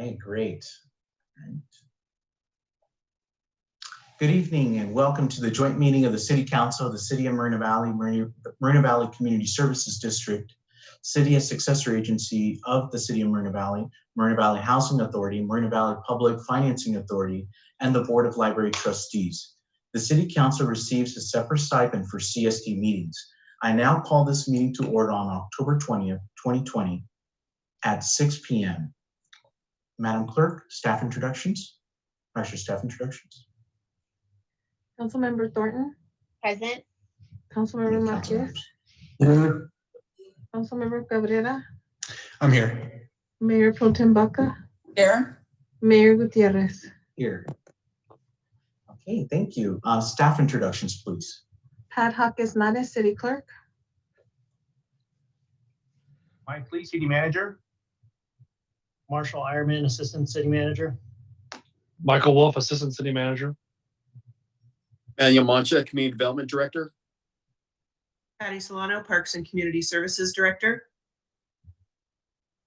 Okay, great. Right. Good evening and welcome to the joint meeting of the City Council of the City of Marina Valley, Marina Valley Community Services District, City as Successor Agency of the City of Marina Valley Housing Authority, Marina Valley Public Financing Authority, and the Board of Library Trustees. The City Council receives a separate stipend for CSD meetings. I now call this meeting to order on October 20th, 2020 at 6 p.m. Madam Clerk, staff introductions. Staff introductions. Councilmember Thornton. Present. Councilmember Marquez. Here. Councilmember Cabrera. I'm here. Mayor Pro Tem Baca. Here. Mayor Gutierrez. Here. Okay, thank you. Staff introductions, please. Pat Hawkins Nada, City Clerk. Mike Lee, City Manager. Marshall Ironman, Assistant City Manager. Michael Wolf, Assistant City Manager. Manuel Mancha, Community Development Director. Patty Solano, Parks and Community Services Director.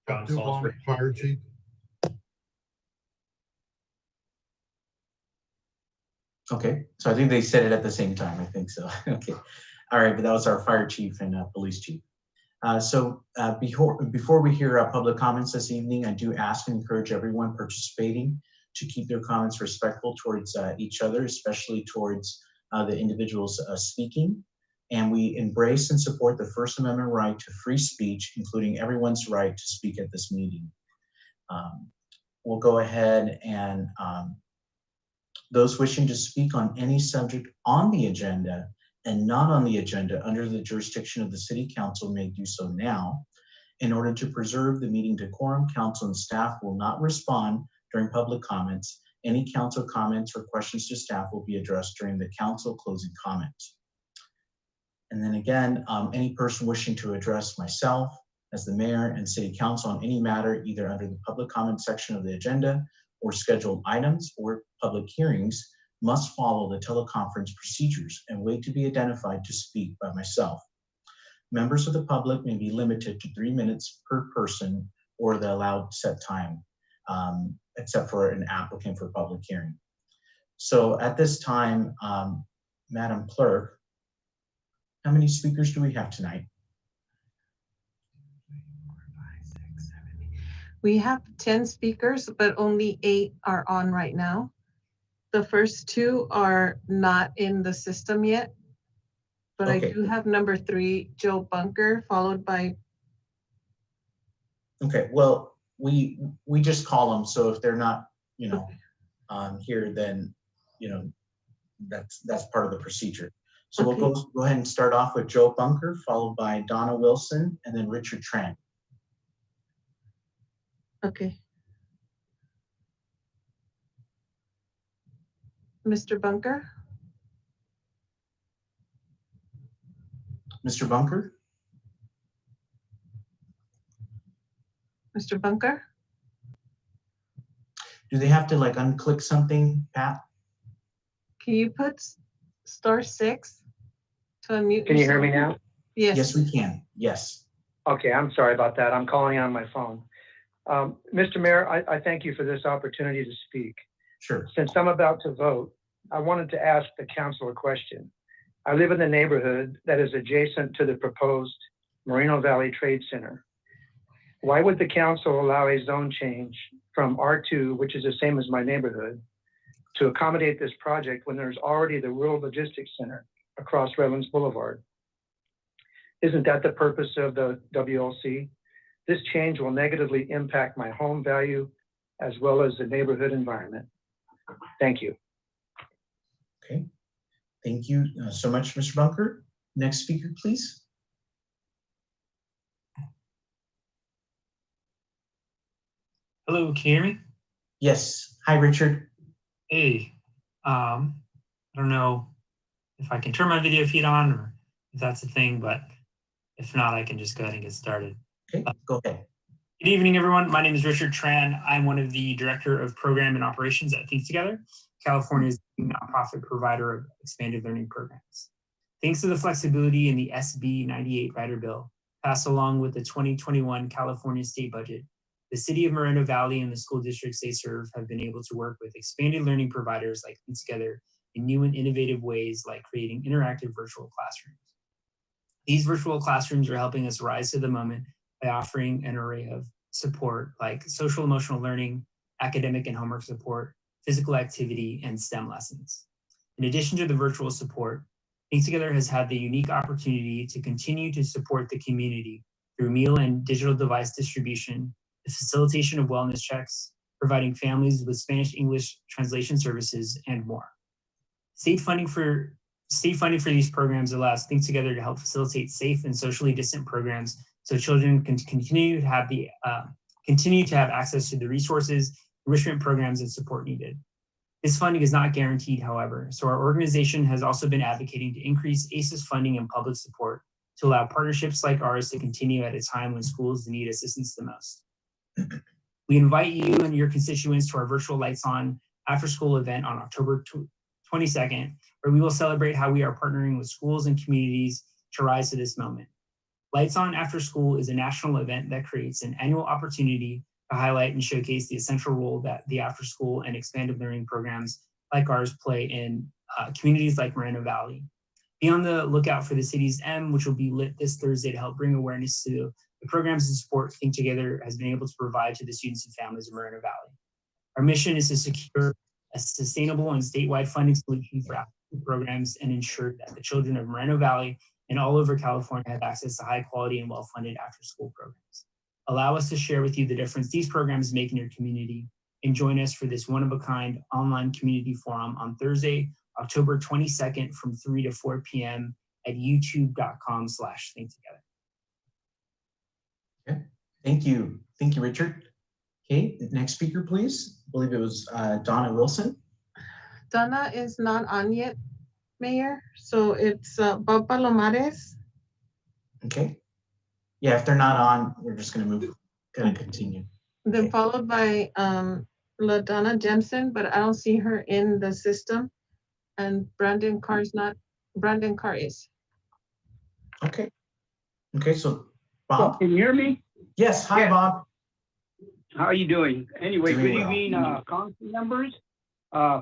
John Duvall, Salisbury. Fire Chief. Okay, so I think they said it at the same time. I think so. Okay, all right, but that was our fire chief and police chief. Before we hear public comments this evening, I do ask and encourage everyone participating to keep their comments respectful towards each other, especially towards the individuals speaking. And we embrace and support the First Amendment right to free speech, including everyone's right to speak at this meeting. We'll go ahead and those wishing to speak on any subject on the agenda and not on the agenda under the jurisdiction of the City Council may do so now. In order to preserve the meeting decorum, council and staff will not respond during public comments. Any council comments or questions to staff will be addressed during the council closing comments. And then again, any person wishing to address myself as the mayor and city council on any matter, either under the public comment section of the agenda or scheduled items or public hearings, must follow the teleconference procedures and wait to be identified to speak by myself. Members of the public may be limited to 3 minutes per person or the allowed set time, except for an applicant for public hearing. So at this time, Madam Clerk, how many speakers do we have tonight? We have 10 speakers, but only 8 are on right now. The first 2 are not in the system yet, but Okay. I do have number 3, Joe Bunker, followed by. Okay, well, we just call them. So if they're not, here, then, that's part of the procedure. So Okay. We'll go ahead and start off with Joe Bunker, followed by Donna Wilson, and then Richard Tran. Okay. Mr. Bunker? Mr. Bunker? Mr. Bunker? Do they have to unclick something, Pat? Can you put *6 to unmute? Can you hear yourself? me now? Yes. Yes, we can. Yes. Okay, I'm sorry about that. I'm calling on my phone. Mr. Mayor, I thank you for this opportunity to speak. Sure. Since I'm about to vote, I wanted to ask the council a question. I live in the neighborhood that is adjacent to the proposed Moreno Valley Trade Center. Why would the council allow a zone change from R2, which is the same as my neighborhood, to accommodate this project when there's already the Rural Logistics Center across Redlands Boulevard? Isn't that the purpose of the WLC? This change will negatively impact my home value as well as the neighborhood environment. Thank you. Okay. Thank you so much, Mr. Bunker. Next speaker, please. Hello, can you hear me? Yes. Hi, Richard. Hey, I don't know if I can turn my video feed on or if that's a thing, but if not, I can just go ahead and get started. Okay, go ahead. Good evening, everyone. My name is Richard Tran. I'm one of the Director of Program and Operations at Think Together, California's nonprofit provider of expanded learning programs. Thanks to the flexibility in the SB 98 rider bill, passed along with the 2021 California state budget, The City of Moreno Valley and the school districts they serve have been able to work with expanded learning providers like Think Together in new and innovative ways, like creating interactive virtual classrooms. These virtual classrooms are helping us rise to the moment by offering an array of support like social emotional learning, academic and homework support, physical activity, and STEM lessons. In addition to the virtual support, Think Together has had the unique opportunity to continue to support the community through meal and digital device distribution, the facilitation of wellness checks, providing families with Spanish-English translation services, and more. State funding for these programs allows Think Together to help facilitate safe and socially distant programs so children can continue to have access to the resources, enrichment programs, and support needed. This funding is not guaranteed, however, so our organization has also been advocating to increase ACES funding and public support to allow partnerships like ours to continue at a time when schools need assistance the most. We invite you and your constituents to our virtual Lights On after-school event on October 22nd, where we will celebrate how we are partnering with schools and communities to rise to this moment. Lights On After School is a national event that creates an annual opportunity to highlight and showcase the essential role that the after-school and expanded learning programs like ours play in communities like Moreno Valley. Be on the lookout for the city's M, which will be lit this Thursday to help bring awareness to the programs and support Think Together has been able to provide to the students and families of Moreno Valley. Our mission is to secure a sustainable and statewide funding solution for after-school programs and ensure that the children of Moreno Valley and all over California have access to high quality and well-funded after-school programs. Allow us to share with you the difference these programs make in your community, and join us for this one-of-a-kind online community forum on Thursday, October 22nd from 3 to 4 p.m. at youtube.com/thinktogether. Okay, thank you. Thank you, Richard. Okay, next speaker, please. I believe it was Donna Wilson. Donna is not on yet, Mayor, so it's Bob Palomares. Okay. Yeah, if they're not on, we're just gonna continue. Then Okay. followed by LaDonna Jemson, but I don't see her in the system. And Brandon Carr is. Okay. Okay, so So, Bob? can you hear me? Yes, hi, Yeah. Bob. How are you doing? Anyway, Doing good well. evening, council members.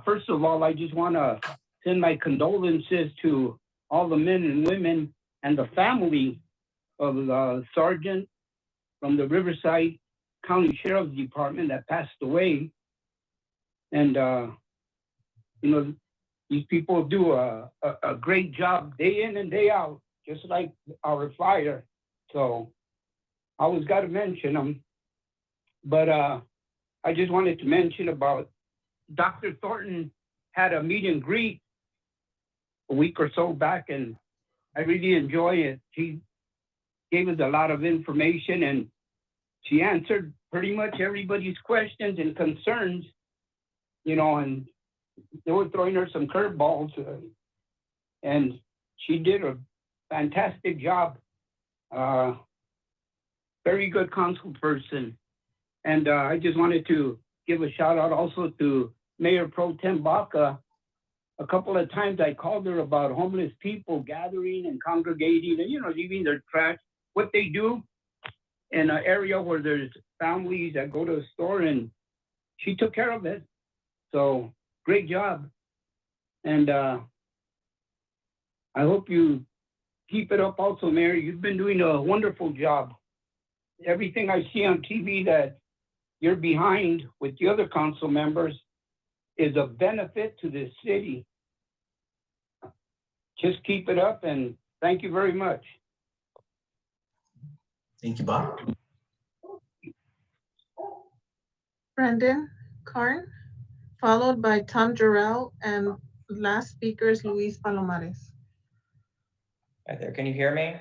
First of all, I just want to send my condolences to all the men and women and the family of the sergeant from the Riverside County Sheriff's Department that passed away. And, you know, these people do a great job day in and day out, just like our fire. So I always got to mention them. But I just wanted to mention about Dr. Thornton had a meet and greet a week or so back, and I really enjoy it. She gave us a lot of information, and she answered pretty much everybody's questions and concerns, you know, and they were throwing her some curveballs, and she did a fantastic job. Very good council person. And I just wanted to give a shout out also to Mayor Pro Tem Baca. A couple of times I called her about homeless people gathering and congregating and, you know, leaving their trash, what they do in an area where there's families that go to the store, and she took care of it. So great job. And I hope you keep it up also, Mayor. You've been doing a wonderful job. Everything I see on TV that you're behind with the other council members is a benefit to the city. Just keep it up, and thank you very much. Thank you, Bob. Brandon Carr, followed by Tom Jarrell, and last speaker is Luis Palomares. Hi there, can you hear me?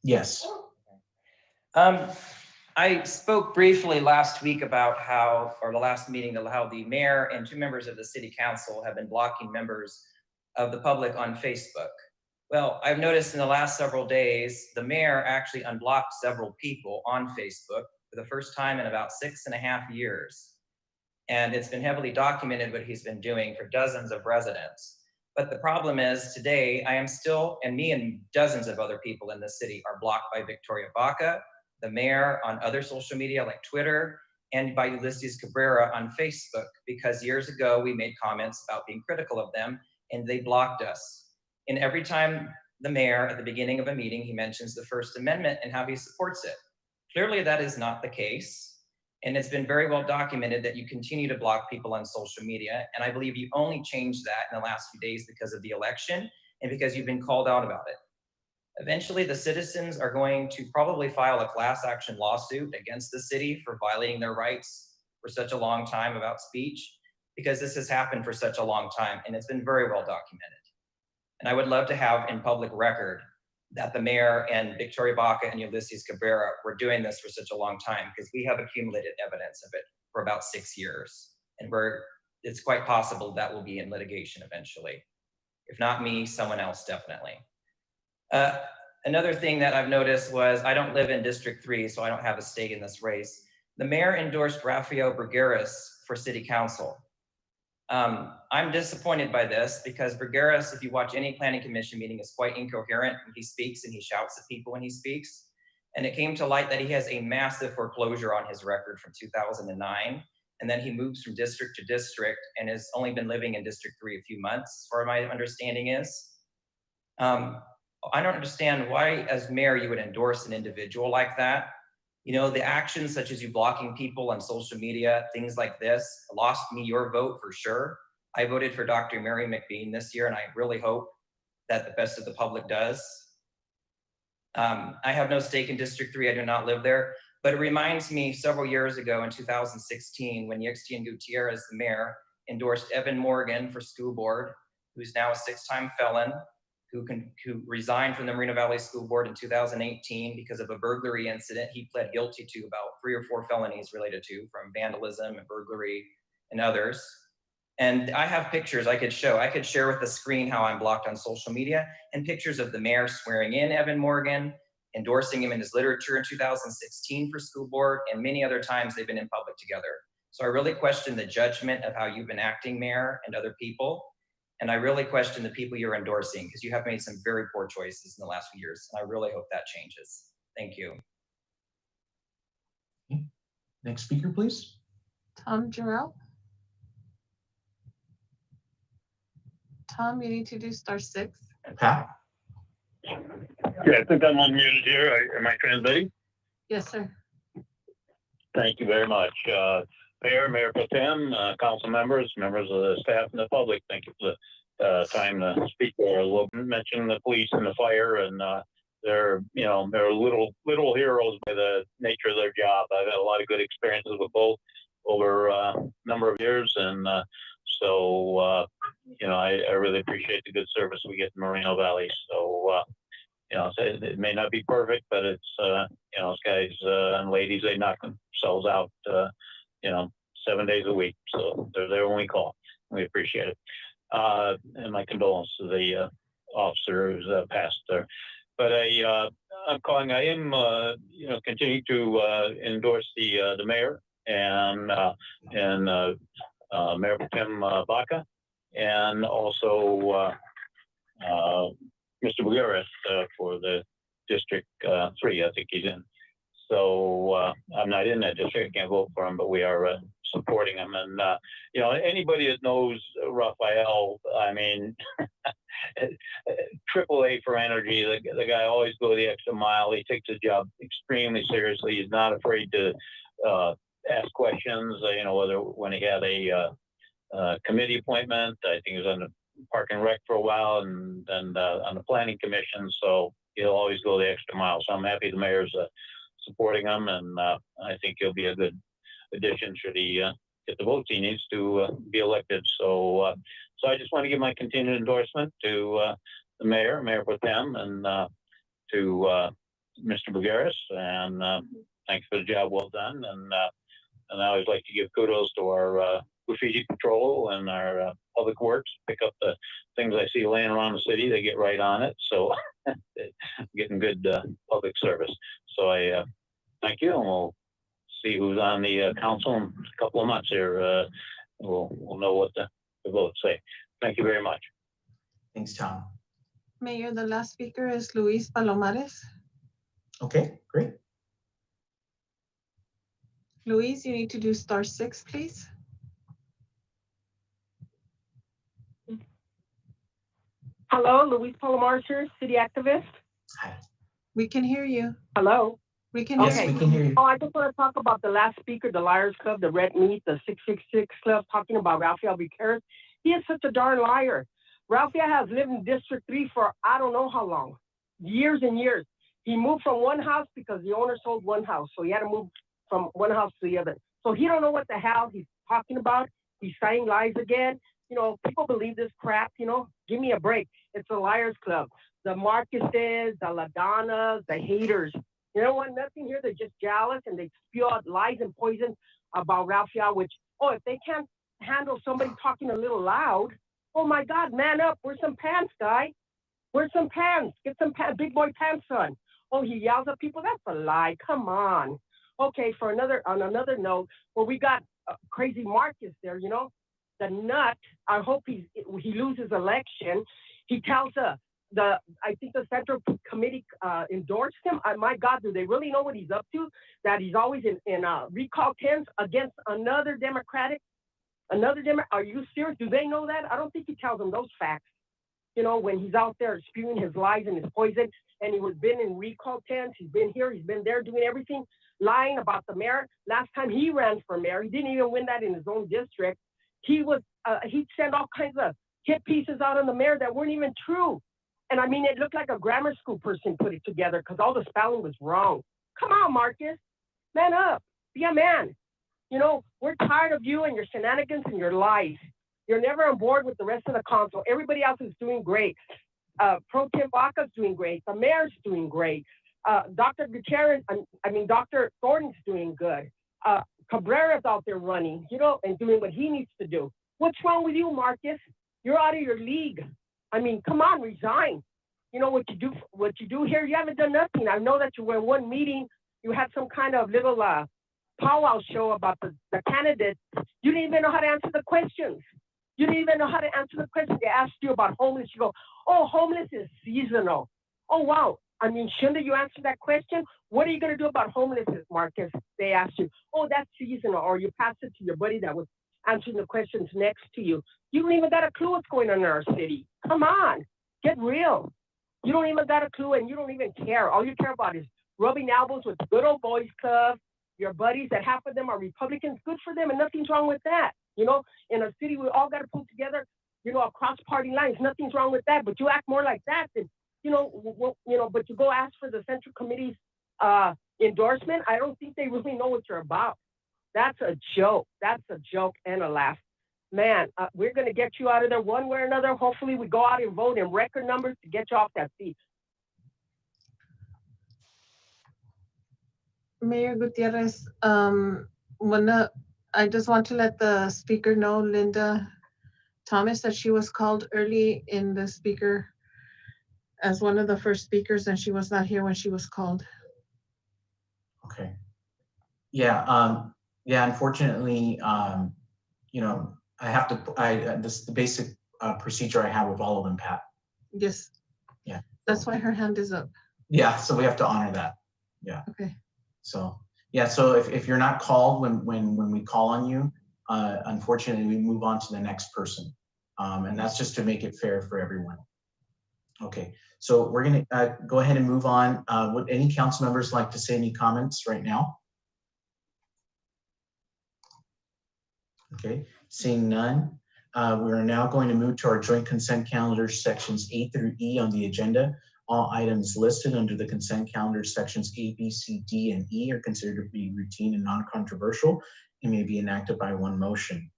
Yes. I spoke briefly last week about how, or the last meeting, how the mayor and 2 members of the city council have been blocking members of the public on Facebook. Well, I've noticed in the last several days, the mayor actually unblocked several people on Facebook for the first time in about 6.5 years. And it's been heavily documented what he's been doing for dozens of residents. But the problem is today I am still, and me and dozens of other people in the city are blocked by Victoria Baca, the mayor on other social media like Twitter, and by Ulysses Cabrera on Facebook, because years ago we made comments about being critical of them and they blocked us. And every time the mayor at the beginning of a meeting, he mentions the First Amendment and how he supports it. Clearly that is not the case. And it's been very well documented that you continue to block people on social media. And I believe you only changed that in the last few days because of the election and because you've been called out about it. Eventually, the citizens are going to probably file a class action lawsuit against the city for violating their rights for such a long time about speech, because this has happened for such a long time and it's been very well documented. And I would love to have in public record that the mayor and Victoria Baca and Ulysses Cabrera were doing this for such a long time, because we have accumulated evidence of it for about 6 years. And it's quite possible that will be in litigation eventually. If not me, someone else definitely. Another thing that I've noticed was, I don't live in District 3, so I don't have a stake in this race. The mayor endorsed Rafael Brugueras for city council. I'm disappointed by this because Brugueras, if you watch any planning commission meeting, is quite incoherent when he speaks and he shouts at people when he speaks. And it came to light that he has a massive foreclosure on his record from 2009. And then he moves from district to district and has only been living in District 3 a few months, as far as my understanding is. I don't understand why, as mayor, you would endorse an individual like that. You know, the actions such as you blocking people on social media, things like this, lost me your vote for sure. I voted for Dr. Mary McBean this year, and I really hope that the best of the public does. I have no stake in District 3, I do not live there, but it reminds me several years ago in 2016 when Yextian Gutierrez, the mayor, endorsed Evan Morgan for school board, who's now a 6-time felon, who resigned from the Moreno Valley School Board in 2018 because of a burglary incident he pled guilty to, about 3 or 4 felonies related to, from vandalism and burglary and others. And I have pictures I could show. I could share with the screen how I'm blocked on social media, and pictures of the mayor swearing in Evan Morgan, endorsing him in his literature in 2016 for school board, and many other times they've been in public together. So I really question the judgment of how you've been acting, mayor, and other people. And I really question the people you're endorsing, because you have made some very poor choices in the last few years. And I really hope that changes. Thank you. Okay. Next speaker, please. Tom Jarrell. Tom, you need to do *6. Pat? Yeah, I think I'm unmuted here. Am I transmitting? Yes, sir. Thank you very much. Mayor, Mayor Pro Tem, council members, members of the staff and the public, thank you for the time to speak. There. We'll mention the police and the fire, and they're little heroes by the nature of their job. I've had a lot of good experiences with both over a number of years, and so I really appreciate the good service we get in Moreno Valley. So it may not be perfect, but it's guys and ladies, they knock themselves out 7 days a week. So they're there when we call. We appreciate it. And my condolences to the officer who's passed there. But I'm calling. I am continuing to endorse the mayor and Mayor Pro Tem Baca, and also Mr. Brugueras for the District 3. I think he's in. So I'm not in that district. I can't vote for him, but we are supporting him. And anybody that knows Rafael, I mean, AAA for energy. The guy always goes the extra mile. He takes his job extremely seriously. He's not afraid to ask questions. Whether when he had a committee appointment, I think he was on the Park and Rec for a while, and on the Planning Commission. So he'll always go the extra mile. So I'm happy the mayor's supporting him, and I think he'll be a good addition should he get the votes he needs to be elected. So I just want to give my continued endorsement to the mayor, Mayor Pro Tem, and to Mr. Brugueras, and thanks for the job well done. And I always like to give kudos to our graffiti patrol and our public works. Pick up the things I see laying around the city. They get right on it. So getting good public service. So I thank you, and we'll see who's on the council in a couple of months here. We'll know what the votes say. Thank you very much. Thanks, Tom. Mayor, the last speaker is Luis Palomares. Okay, great. Louise, you need to do *6, please. Hello, Louise Palomarcher, city activist. We can hear you. Hello. We can Yes, hear we you. can hear you. Oh, I just want to talk about the last speaker, the Liars Club, the Red Meat, the 666 Club, talking about Raphael Bucaris. He is such a darn liar. Raphael has lived in District 3 for I don't know how long, years and years. He moved from one house because the owner sold one house, so he had to move from one house to the other. So he don't know what the hell he's talking about. He's saying lies again. You know, people believe this crap, you know, give me a break. It's a Liars Club. The Marcuses, the Ladanas, the haters. You know what? Nothing here. They're just jealous and they spew out lies and poison about Raphael, which, oh, if they can't handle somebody talking a little loud, oh my God, man up. Wear some pants, guy. Wear some pants. Get some big boy pants on. Oh, he yells at people. That's a lie. Come on. Okay, on another note, well, we got crazy Marcus there, you know, the nut. I hope he loses election. He tells I think the Central Committee endorsed him. My God, do they really know what he's up to? That he's always in recall tents against another Democrat. Are you serious? Do they know that? I don't think he tells them those facts. You know, when he's out there spewing his lies and his poison, and he was been in recall tents, he's been here, he's been there, doing everything, lying about the mayor. Last time he ran for mayor, he didn't even win that in his own district. He'd send all kinds of hit pieces out on the mayor that weren't even true. And I mean, it looked like a grammar school person put it together because all the spelling was wrong. Come on, Marcus, man up, be a man. You know, we're tired of you and your shenanigans and your lies. You're never on board with the rest of the council. Everybody else is doing great. Pro Tim Baca's doing great. The mayor's doing great. Dr. Gutierrez, Dr. Thornton's doing good. Cabrera's out there running, you know, and doing what he needs to do. What's wrong with you, Marcus? You're out of your league. I mean, come on, resign. You know what you do here? You haven't done nothing. I know that you were in one meeting. You had some kind of little powwow show about the candidates. You didn't even know how to answer the questions. You didn't even know how to answer the question. They asked you about homeless. You go, oh, homeless is seasonal. Oh, wow. I mean, shouldn't you answer that question? What are you going to do about homelessness, Marcus? They asked you, oh, that's seasonal. Or you pass it to your buddy that was answering the questions next to you. You don't even got a clue what's going on in our city. Come on, get real. You don't even got a clue and you don't even care. All you care about is rubbing elbows with the good old boys club, your buddies that half of them are Republicans. Good for them and nothing's wrong with that. You know, in a city, we all got to pull together, you know, across party lines. Nothing's wrong with that, but you act more like that than, but you go ask for the Central Committee's endorsement. I don't think they really know what you're about. That's a joke. That's a joke and a laugh. Man, we're going to get you out of there one way or another. Hopefully we go out and vote in record numbers to get you off that seat. Mayor Gutierrez, I just want to let the speaker know, Linda Thomas, that she was called early in the speaker as one of the first speakers, and she was not here when she was called. Okay. Yeah. Unfortunately, you know, this is the basic procedure I have with all of them, Pat. Yes. Yeah. That's why her hand is up. Yeah. So we have to honor that. Yeah. Okay. So yeah. So if you're not called when we call on you, unfortunately, we move on to the next person, and that's just to make it fair for everyone. Okay. So we're gonna go ahead and move on. Would any council members like to say any comments right now? Okay, seeing none, we are now going to move to our joint consent calendar sections A through E on the agenda. All items listed under the consent calendar sections A, B, C, D, and E are considered to be routine and non-controversial and may be enacted by one motion.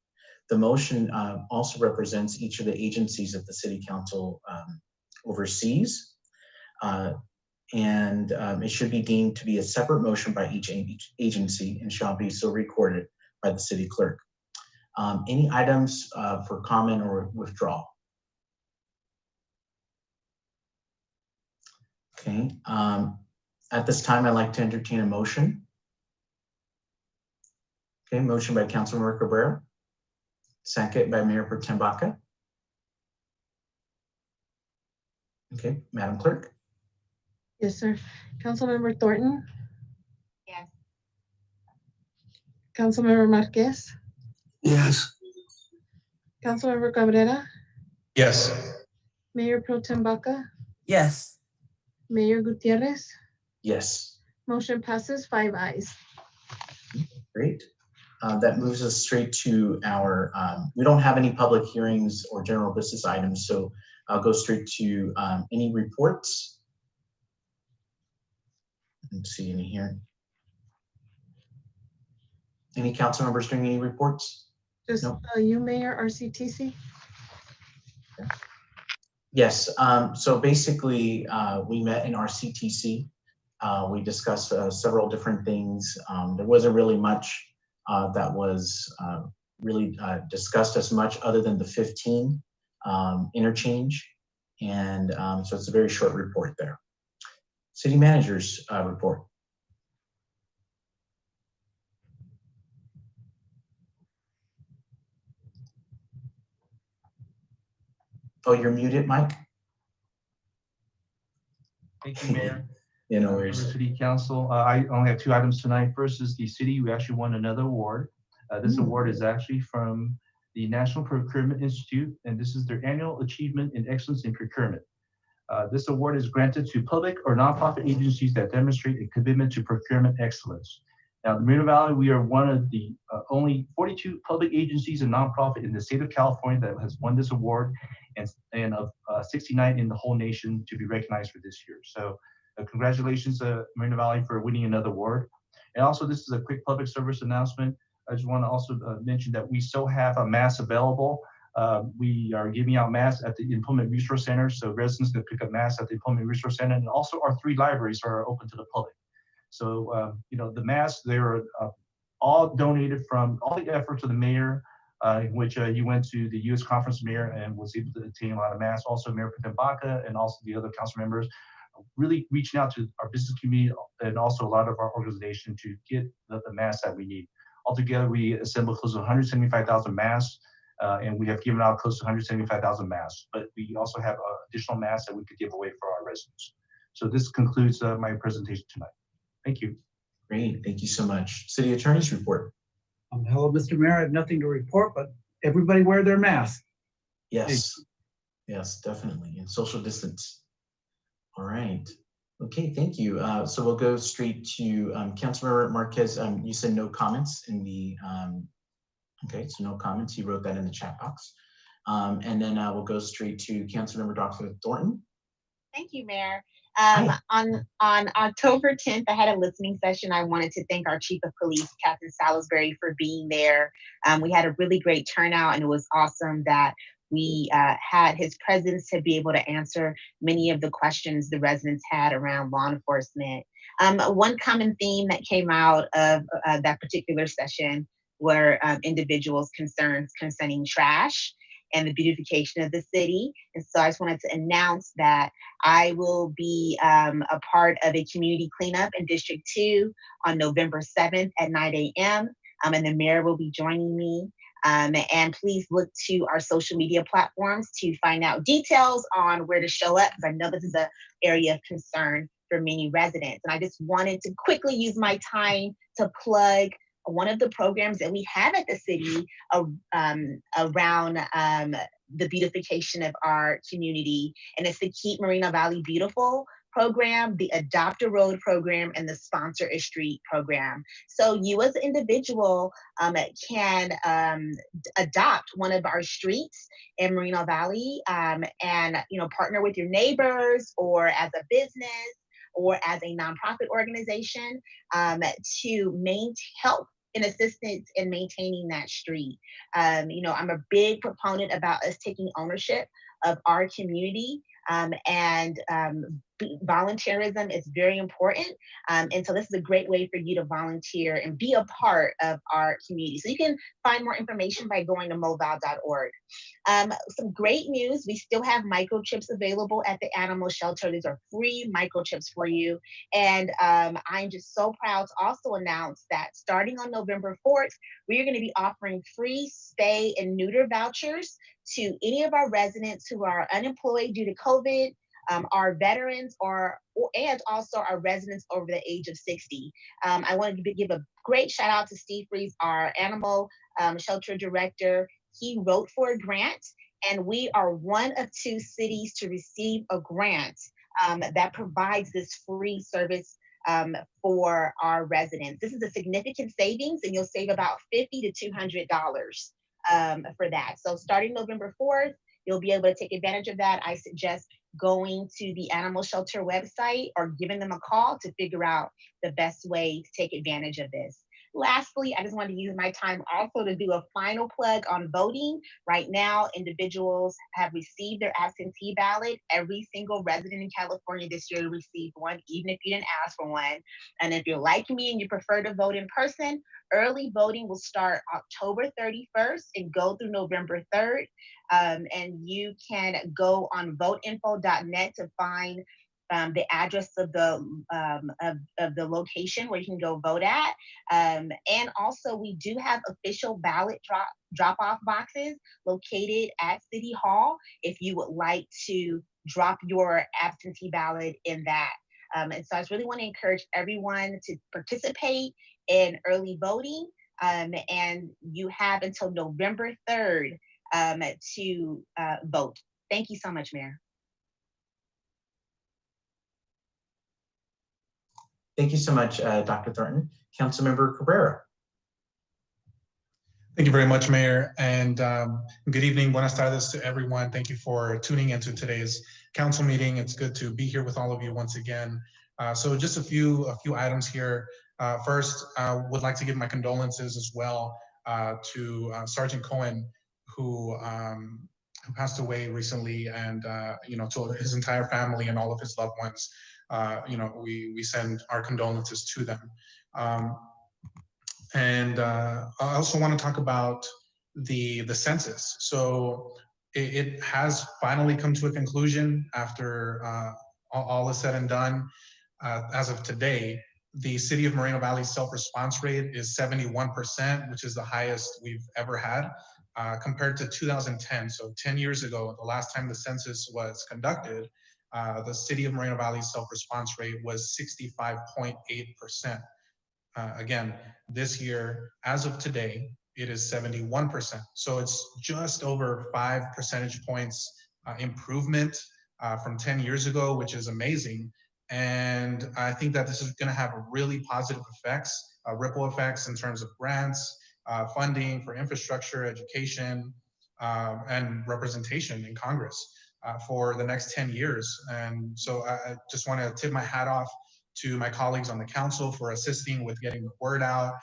The motion also represents each of the agencies that the City Council oversees, and it should be deemed to be a separate motion by each agency and shall be so recorded by the City Clerk. Any items for comment or withdrawal? Okay. At this time, I'd like to entertain a motion. Okay, motion by Councilmember Cabrera, second by Mayor Pro Tem Baca. Okay, Madam Clerk. Yes, sir. Councilmember Thornton? Yes. Councilmember Marquez, Yes. Councilmember Cabrera, Yes. Mayor Pro Tem Baca, Yes. Mayor Gutierrez. Yes, Motion passes 5 ayes. great. That moves us straight to our, we don't have any public hearings or general business items, so I'll go straight to any reports. Let's see any here. Any council members doing any reports? Just Nope. you, Mayor, RCTC. Yes, so basically, we met in our CTC. We discussed several different things. There wasn't really much that was really discussed as much other than the 15 interchange. And so it's a very short report there. City Manager's report. Oh, you're muted, Mike? Thank you, Mayor. Yeah, no Members of worries. City Council, I only have 2 items tonight. First is the city. We actually won another award. This award is actually from the National Procurement Institute, and this is their annual achievement in excellence in procurement. This award is granted to public or nonprofit agencies that demonstrate a commitment to procurement excellence. Now, in the Moreno Valley, we are one of the only 42 public agencies and nonprofit in the state of California that has won this award, and of 69 in the whole nation to be recognized for this year. So congratulations, Moreno Valley, for winning another award. And also, this is a quick public service announcement. I just want to also mention that we still have a mask available. We are giving out masks at the Employment Resource Center, so residents can pick up masks at the Employment Resource Center, and also our 3 libraries are open to the public. So, you know, the masks, they are all donated from all the efforts of the mayor, in which he went to the U.S. Conference Mayor and was able to obtain a lot of masks. Also, Mayor Pro Tem Baca and also the other council members really reaching out to our business community and also a lot of our organization to get the masks that we need. Altogether, we assembled close to 175,000 masks, and we have given out close to 175,000 masks. But we also have additional masks that we could give away for our residents. So this concludes my presentation tonight. Thank you. Great, thank you so much. City Attorney's report. Hello, Mr. Mayor. I have nothing to report, but everybody wear their mask. Yes, yes, definitely, and social distance. All right, okay, thank you. So we'll go straight to Councilmember Marquez. You said no comments in the, okay, so no comments. You wrote that in the chat box. And then we'll go straight to Councilmember Dr. Thornton. Thank you, Mayor. On October 10th, I had a listening session. I wanted to thank our Chief of Police, Captain Salisbury, for being there. We had a really great turnout, and it was awesome that we had his presence to be able to answer many of the questions the residents had around law enforcement. One common theme that came out of that particular session were individuals' concerns concerning trash and the beautification of the city. And so I just wanted to announce that I will be a part of a community cleanup in District 2 on November 7th at 9 a.m. And the mayor will be joining me. And please look to our social media platforms to find out details on where to show up, because I know this is an area of concern for many residents. And I just wanted to quickly use my time to plug one of the programs that we have at the city around the beautification of our community. And it's the Keep Moreno Valley Beautiful program, the Adopt a Road program, and the Sponsor a Street program. So you as an individual can adopt one of our streets in Moreno Valley and partner with your neighbors or as a business or as a nonprofit organization to help in assistance in maintaining that street. I'm a big proponent about us taking ownership of our community, and volunteerism is very important. And so this is a great way for you to volunteer and be a part of our community. So you can find more information by going to moval.org. Some great news, we still have microchips available at the animal shelter. These are free microchips for you. And I'm just so proud to also announce that starting on November 4th, we are going to be offering free spay and neuter vouchers to any of our residents who are unemployed due to COVID, our veterans and also our residents over the age of 60. I want to give a great shout out to Steve Freeze, our animal shelter director. He wrote for a grant, and we are one of 2 cities to receive a grant that provides this free service for our residents. This is a significant savings, and you'll save about $50 to $200 for that. So starting November 4th, you'll be able to take advantage of that. I suggest going to the animal shelter website or giving them a call to figure out the best way to take advantage of this. Lastly, I just wanted to use my time also to do a final plug on voting. Right now, individuals have received their absentee ballot. Every single resident in California this year received one, even if you didn't ask for one. And if you're like me and you prefer to vote in person, early voting will start October 31st and go through November 3rd. And you can go on voteinfo.net to find the address of the location where you can go vote at. And also we do have official ballot drop-off boxes located at City Hall if you would like to drop your absentee ballot in that. And so I just really want to encourage everyone to participate in early voting. And you have until November 3rd to vote. Thank you so much, Mayor. Thank you so much, Dr. Thornton. Councilmember Cabrera. Thank you very much, Mayor, and good evening. Buenas tardes to everyone. Thank you for tuning into today's council meeting. It's good to be here with all of you once again. So just a few items here. First, I would like to give my condolences as well to Sergeant Cohen, who passed away recently, and to his entire family and all of his loved ones. We send our condolences to them. And I also want to talk about the census. So it has finally come to a conclusion after all is said and done. As of today, the City of Moreno Valley's self-response rate is 71%, which is the highest we've ever had, compared to 2010. So 10 years ago, the last time the census was conducted, the City of Moreno Valley's self-response rate was 65.8%. Again, this year, as of today, it is 71%. So it's just over 5 percentage points improvement from 10 years ago, which is amazing. And I think that this is going to have really positive effects, ripple effects in terms of grants, funding for infrastructure, education, and representation in Congress for the next 10 years. And so I just want to tip my hat off to my colleagues on the council for assisting with getting the word out,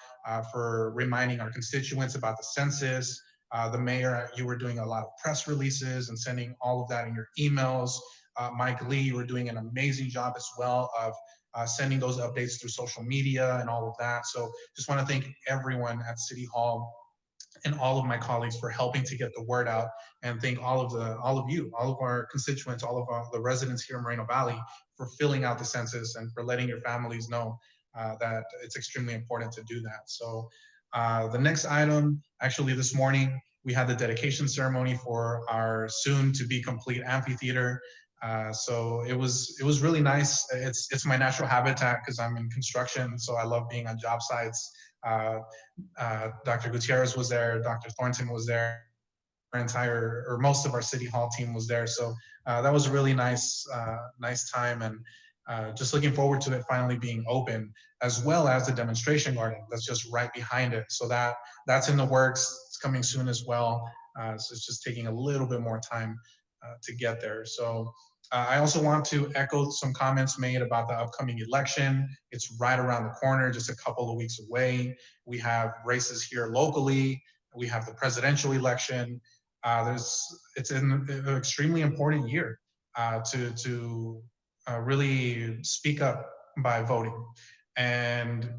for reminding our constituents about the census. The mayor, you were doing a lot of press releases and sending all of that in your emails. Mike Lee, you were doing an amazing job as well of sending those updates through social media and all of that. So just want to thank everyone at City Hall and all of my colleagues for helping to get the word out, and thank all of you, all of our constituents, all of the residents here in Moreno Valley for filling out the census and for letting your families know that it's extremely important to do that. So the next item, actually this morning, we had the dedication ceremony for our soon to be complete amphitheater. So it was really nice. It's my natural habitat because I'm in construction, so I love being on job sites. Dr. Gutierrez was there, Dr. Thornton was there, most of our City Hall team was there. So that was a really nice time, and just looking forward to it finally being open, as well as the demonstration garden that's just right behind it. So that's in the works. It's coming soon as well. So it's just taking a little bit more time to get there. So I also want to echo some comments made about the upcoming election. It's right around the corner, just a couple of weeks away. We have races here locally. We have the presidential election. It's an extremely important year to really speak up by voting. And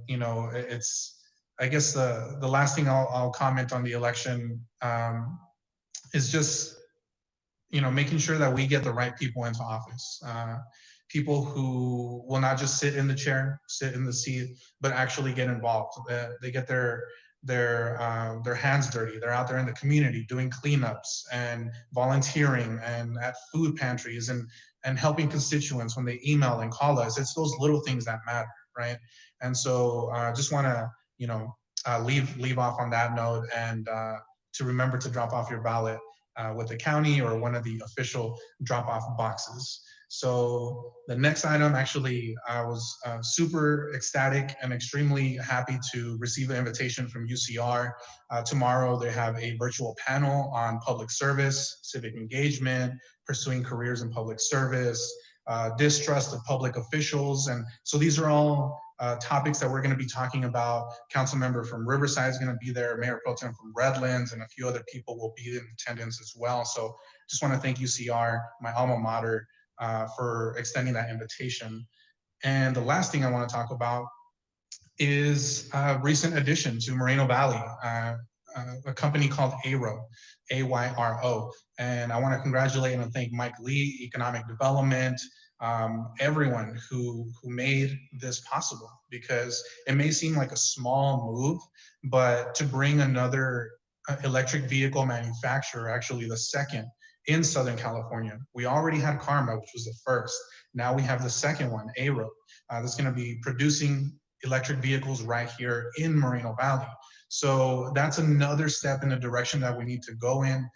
I guess the last thing I'll comment on the election is just making sure that we get the right people into office. People who will not just sit in the chair, sit in the seat, but actually get involved. They get their their hands dirty. They're out there in the community doing cleanups and volunteering and at food pantries and helping constituents when they email and call us. It's those little things that matter, right? And so just want to, leave off on that note and to remember to drop off your ballot with the county or one of the official drop-off boxes. So the next item, actually, I was super ecstatic and extremely happy to receive an invitation from UCR. Tomorrow, they have a virtual panel on public service, civic engagement, pursuing careers in public service, distrust of public officials. And so these are all topics that we're going to be talking about. Council member from Riverside is going to be there, Mayor Pro Tem from Redlands, and a few other people will be in attendance as well. So just want to thank UCR, my alma mater, for extending that invitation. And the last thing I want to talk about is a recent addition to Moreno Valley, a company called AYRO, AYRO. And I want to congratulate and thank Mike Lee, Economic Development, everyone who made this possible, because it may seem like a small move, but to bring another electric vehicle manufacturer, actually the second in Southern California. We already had Karma, which was the first. Now we have the second one, AYRO, that's going to be producing electric vehicles right here in Moreno Valley. So that's another step in the direction that we need to go in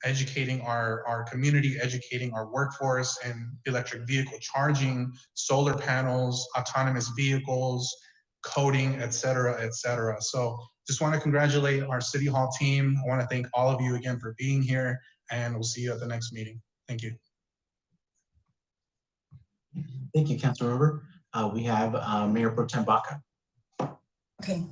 educating our community, educating our workforce in electric vehicle charging, solar panels, autonomous vehicles, coding, et cetera, et cetera. So just want to congratulate our City Hall team. I want to thank all of you again for being here, and we'll see you at the next meeting. Thank you. Thank you, Councilmember. We have Mayor Pro Tem Baca. Okay.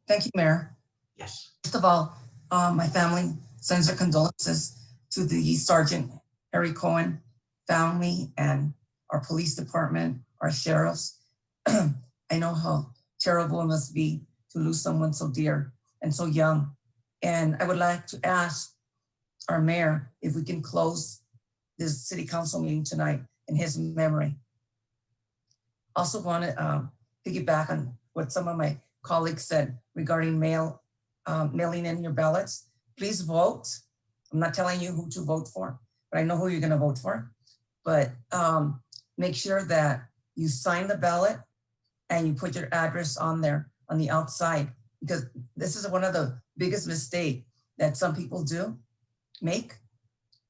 Thank you, Mayor. Yes. First of all, my family sends their condolences to the Sergeant Harry Cohen family and our police department, our sheriffs. I know how terrible it must be to lose someone so dear and so young. And I would like to ask our mayor if we can close this city council meeting tonight in his memory. Also want to piggyback on what some of my colleagues said regarding mailing in your ballots. Please vote. I'm not telling you who to vote for, but I know who you're going to vote for. But make sure that you sign the ballot and you put your address on there on the outside, because this is one of the biggest mistakes that some people make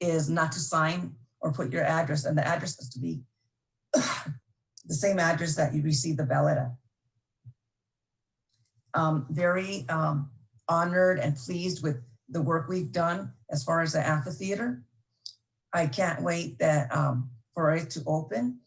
is not to sign or put your address, and the address has to be the same address that you received the ballot at. Very honored and pleased with the work we've done as far as the amphitheater. I can't wait for it to open.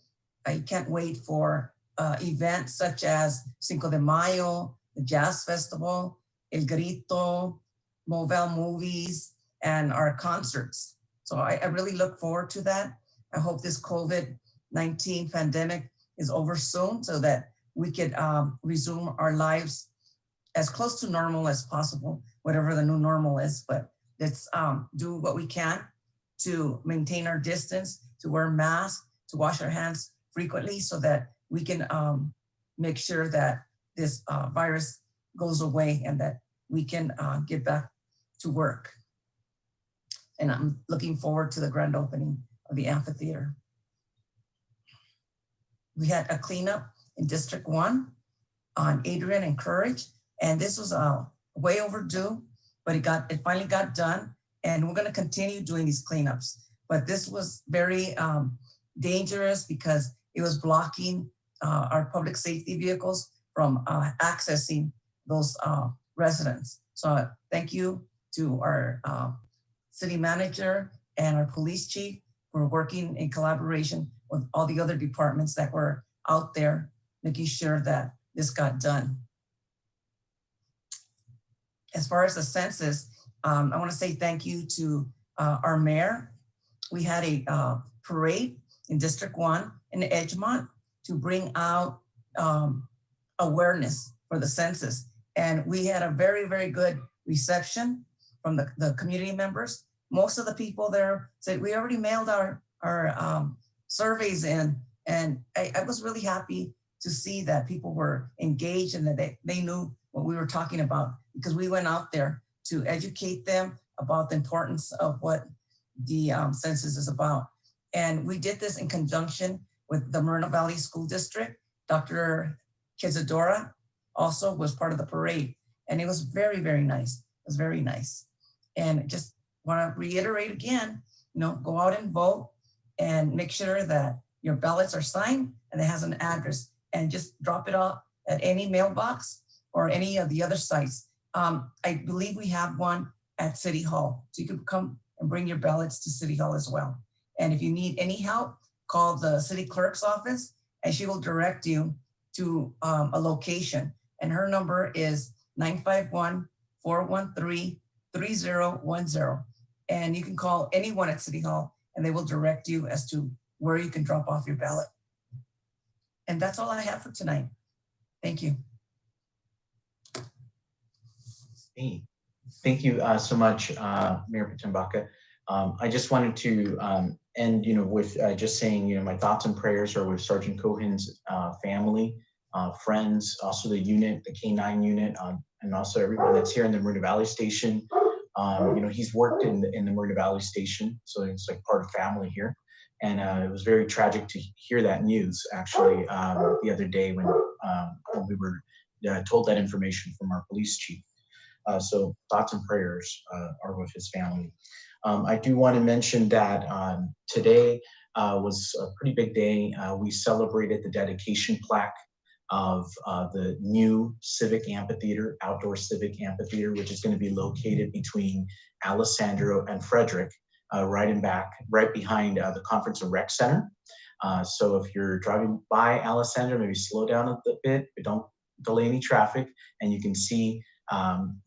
I can't wait for events such as Cinco de Mayo, the Jazz Festival, El Grito, Mobile Movies, and our concerts. So I really look forward to that. I hope this COVID-19 pandemic is over soon so that we could resume our lives as close to normal as possible, whatever the new normal is. But let's do what we can to maintain our distance, to wear masks, to wash our hands frequently so that we can make sure that this virus goes away and that we can get back to work. And I'm looking forward to the grand opening of the amphitheater. We had a cleanup in District 1 on Adrian and Courage, and this was way overdue, but it finally got done, and we're gonna continue doing these cleanups. But this was very dangerous because it was blocking our public safety vehicles from accessing those residents. So thank you to our city manager and our police chief for working in collaboration with all the other departments that were out there, making sure that this got done. As far as the census, I want to say thank you to our mayor. We had a parade in District 1 in Edgemont to bring out awareness for the census. And we had a very, very good reception from the community members. Most of the people there said, we already mailed our surveys in. And I was really happy to see that people were engaged and that they knew what we were talking about, because we went out there to educate them about the importance of what the census is about. And we did this in conjunction with the Moreno Valley School District. Dr. Kizadora also was part of the parade. And it was very, very nice. It was very nice. And just want to reiterate again, go out and vote and make sure that your ballots are signed and it has an address, and just drop it off at any mailbox or any of the other sites. I believe we have one at City Hall. So you can come and bring your ballots to City Hall as well. And if you need any help, call the city clerk's office and she will direct you to a location. And her number is 951-413-3010. And you can call anyone at City Hall and they will direct you as to where you can drop off your ballot. And that's all I have for tonight. Thank you. Hey, thank you so much, Mayor Pro Tem Baca. I just wanted to end, with just saying, my thoughts and prayers are with Sergeant Cohen's family, friends, also the unit, the K-9 unit, and also everyone that's here in the Moreno Valley Station. He's worked in the Moreno Valley Station, so it's like part of family here. And it was very tragic to hear that news, actually, the other day when we were told that information from our police chief. So thoughts and prayers are with his family. I do want to mention that today was a pretty big day. We celebrated the dedication plaque of the new civic amphitheater, outdoor civic amphitheater, which is going to be located between Alessandro and Frederick, right behind the Conference and Rec Center. So if you're driving by Alessandro, maybe slow down a bit, but don't delay any traffic, and you can see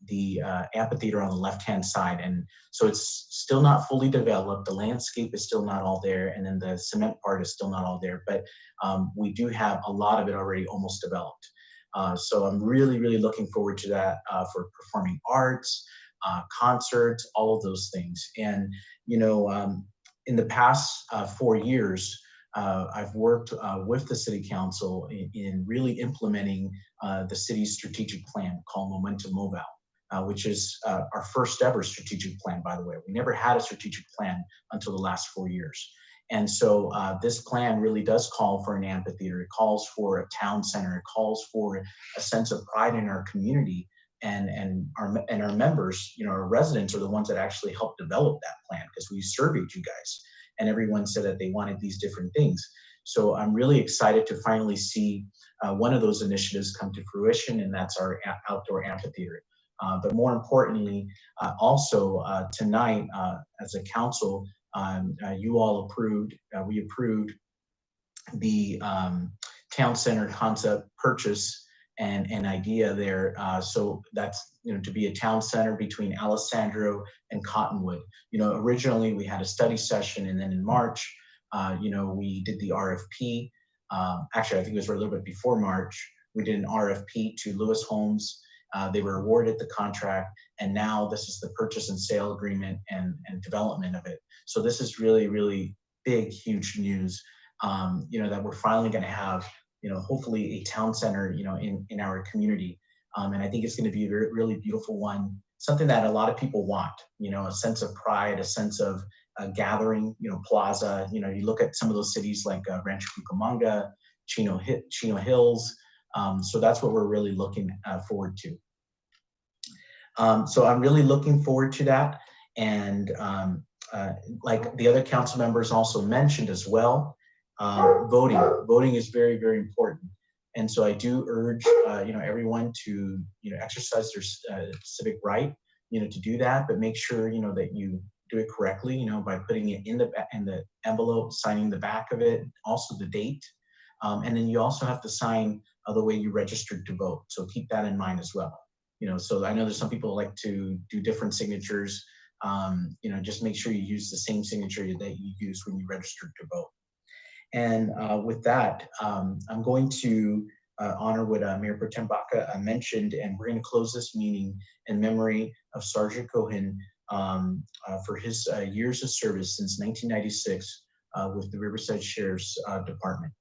the amphitheater on the left-hand side. And so it's still not fully developed. The landscape is still not all there. And then the cement part is still not all there, but we do have a lot of it already almost developed. So I'm really, really looking forward to that for performing arts, concerts, all of those things. And, in the past 4 years, I've worked with the City Council in really implementing the city's strategic plan called Momentum Mobile, which is our first ever strategic plan, by the way. We never had a strategic plan until the last 4 years. And so this plan really does call for an amphitheater. It calls for a town center. It calls for a sense of pride in our community. And our members, our residents are the ones that actually helped develop that plan, because we surveyed you guys and everyone said that they wanted these different things. So I'm really excited to finally see one of those initiatives come to fruition, and that's our outdoor amphitheater. But more importantly, also tonight as a council, you all approved, we approved the town center concept purchase and idea there. So that's, to be a town center between Alessandro and Cottonwood. Originally we had a study session, and then in March, we did the RFP. Actually, I think it was a little bit before March. We did an RFP to Lewis Homes. They were awarded the contract, and now this is the purchase and sale agreement and development of it. So this is really, really big, huge news, that we're finally going to have, hopefully a town center, in our community. And I think it's going to be a really beautiful one, something that a lot of people want, a sense of pride, a sense of gathering, plaza. You look at some of those cities like Rancho Cucamonga, Chino Hills. So that's what we're really looking forward to. So I'm really looking forward to that. And like the other council members also mentioned as well, voting is very, very important. And so I do urge, everyone to, exercise their civic right, to do that, but make sure, that you do it correctly, by putting it in the envelope, signing the back of it, also the date. And then you also have to sign the way you registered to vote. So keep that in mind as well. So I know there's some people like to do different signatures. Just make sure you use the same signature that you use when you registered to vote. And with that, I'm going to honor what Mayor Pro Tem Baca mentioned, and we're going to close this meeting in memory of Sergeant Cohen for his years of service since 1996 with the Riverside Sheriff's Department.